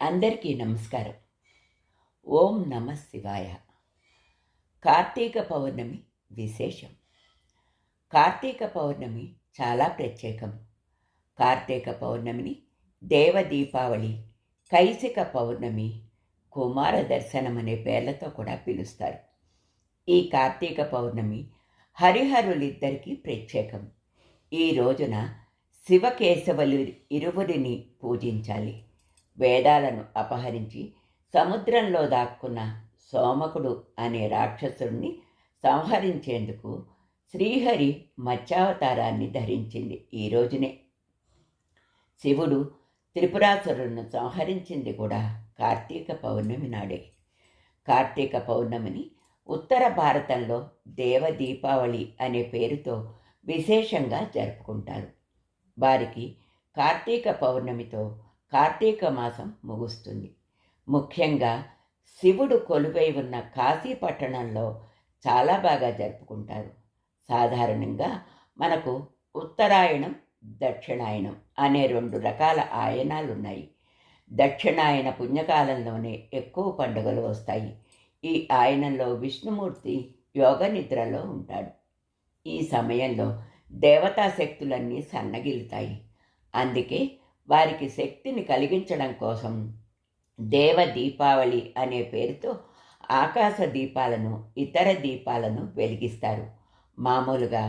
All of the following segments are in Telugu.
అందరికీ నమస్కారం. ఓం నమ శివాయ. కార్తీక పౌర్ణమి విశేషం. కార్తీక పౌర్ణమి చాలా ప్రత్యేకం. కార్తీక పౌర్ణమిని దేవ దీపావళి, కైసిక పౌర్ణమి, కుమార దర్శనం అనే పేర్లతో కూడా పిలుస్తారు. ఈ కార్తీక పౌర్ణమి హరిహరులిద్దరికీ ప్రత్యేకం. ఈ రోజున శివకేశవులు ఇరువురిని పూజించాలి. వేదాలను అపహరించి సముద్రంలో దాక్కున్న సోమకుడు అనే రాక్షసుడిని సంహరించేందుకు శ్రీహరి మత్స్యావతారాన్ని ధరించింది ఈ రోజునే. శివుడు త్రిపురాసురులను సంహరించింది కూడా కార్తీక పౌర్ణమి నాడే. కార్తీక పౌర్ణమిని ఉత్తర భారతంలో దేవ దీపావళి అనే పేరుతో విశేషంగా జరుపుకుంటారు. వారికి కార్తీక పౌర్ణమితో కార్తీక మాసం ముగుస్తుంది. ముఖ్యంగా శివుడు కొలువై ఉన్న కాశీ పట్టణంలో చాలా బాగా జరుపుకుంటారు. సాధారణంగా మనకు ఉత్తరాయణం, దక్షిణాయనం అనే 2 రకాల ఆయనాలున్నాయి. దక్షిణాయన పుణ్యకాలంలోనే ఎక్కువ పండుగలు వస్తాయి. ఈ ఆయనంలో విష్ణుమూర్తి యోగ నిద్రలో ఉంటాడు. ఈ సమయంలో దేవతా శక్తులన్నీ సన్నగిలుతాయి. అందుకే వారికి శక్తిని కలిగించడం కోసం దేవ దీపావళి అనే పేరుతో ఆకాశ దీపాలను, ఇతర దీపాలను వెలిగిస్తారు. మామూలుగా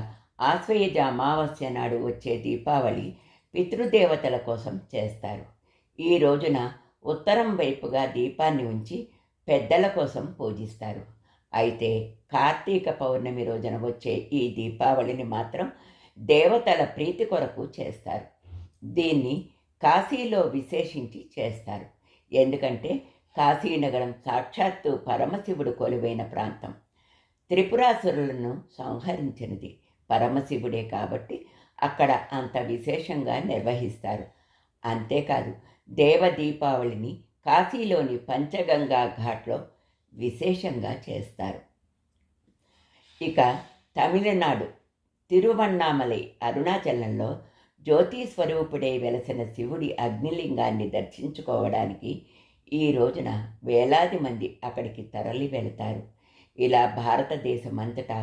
ఆశ్వయుజ అమావాస్య నాడు వచ్చే దీపావళి పితృదేవతల కోసం చేస్తారు. ఈ రోజున ఉత్తరం వైపుగా దీపాన్ని ఉంచి పెద్దల కోసం పూజిస్తారు. అయితే కార్తీక పౌర్ణమి రోజున వచ్చే ఈ దీపావళిని మాత్రం దేవతల ప్రీతి కొరకు చేస్తారు. దీన్ని కాశీలో విశేషించి చేస్తారు. ఎందుకంటే కాశీనగరం సాక్షాత్తు పరమశివుడు కొలువైన ప్రాంతం. త్రిపురాసురులను సంహరించినది పరమశివుడే కాబట్టి అక్కడ అంత విశేషంగా నిర్వహిస్తారు. అంతేకాదు, దేవ దీపావళిని కాశీలోని పంచగంగా ఘాట్లో విశేషంగా చేస్తారు. ఇక తమిళనాడు తిరువన్నామలై అరుణాచలంలో జ్యోతి స్వరూపుడై వెలసిన శివుడి అగ్నిలింగాన్ని దర్శించుకోవడానికి ఈ రోజున వేలాది మంది అక్కడికి తరలి వెళతారు. ఇలా భారతదేశమంతటా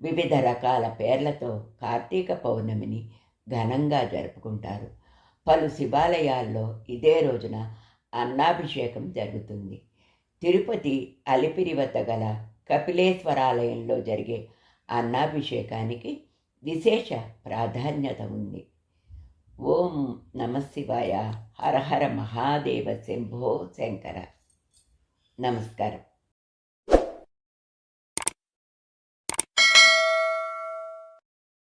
వివిధ రకాల పేర్లతో కార్తీక పౌర్ణమిని ఘనంగా జరుపుకుంటారు. పలు శివాలయాల్లో ఇదే రోజున అన్నాభిషేకం జరుగుతుంది. తిరుపతి అలిపిరి వద్ద గల కపిలేశ్వరాలయంలో జరిగే అన్నాభిషేకానికి విశేష ప్రాధాన్యత ఉంది. ఓం నమ శివాయ. హర హర మహాదేవ శంభో శంకర. నమస్కారం.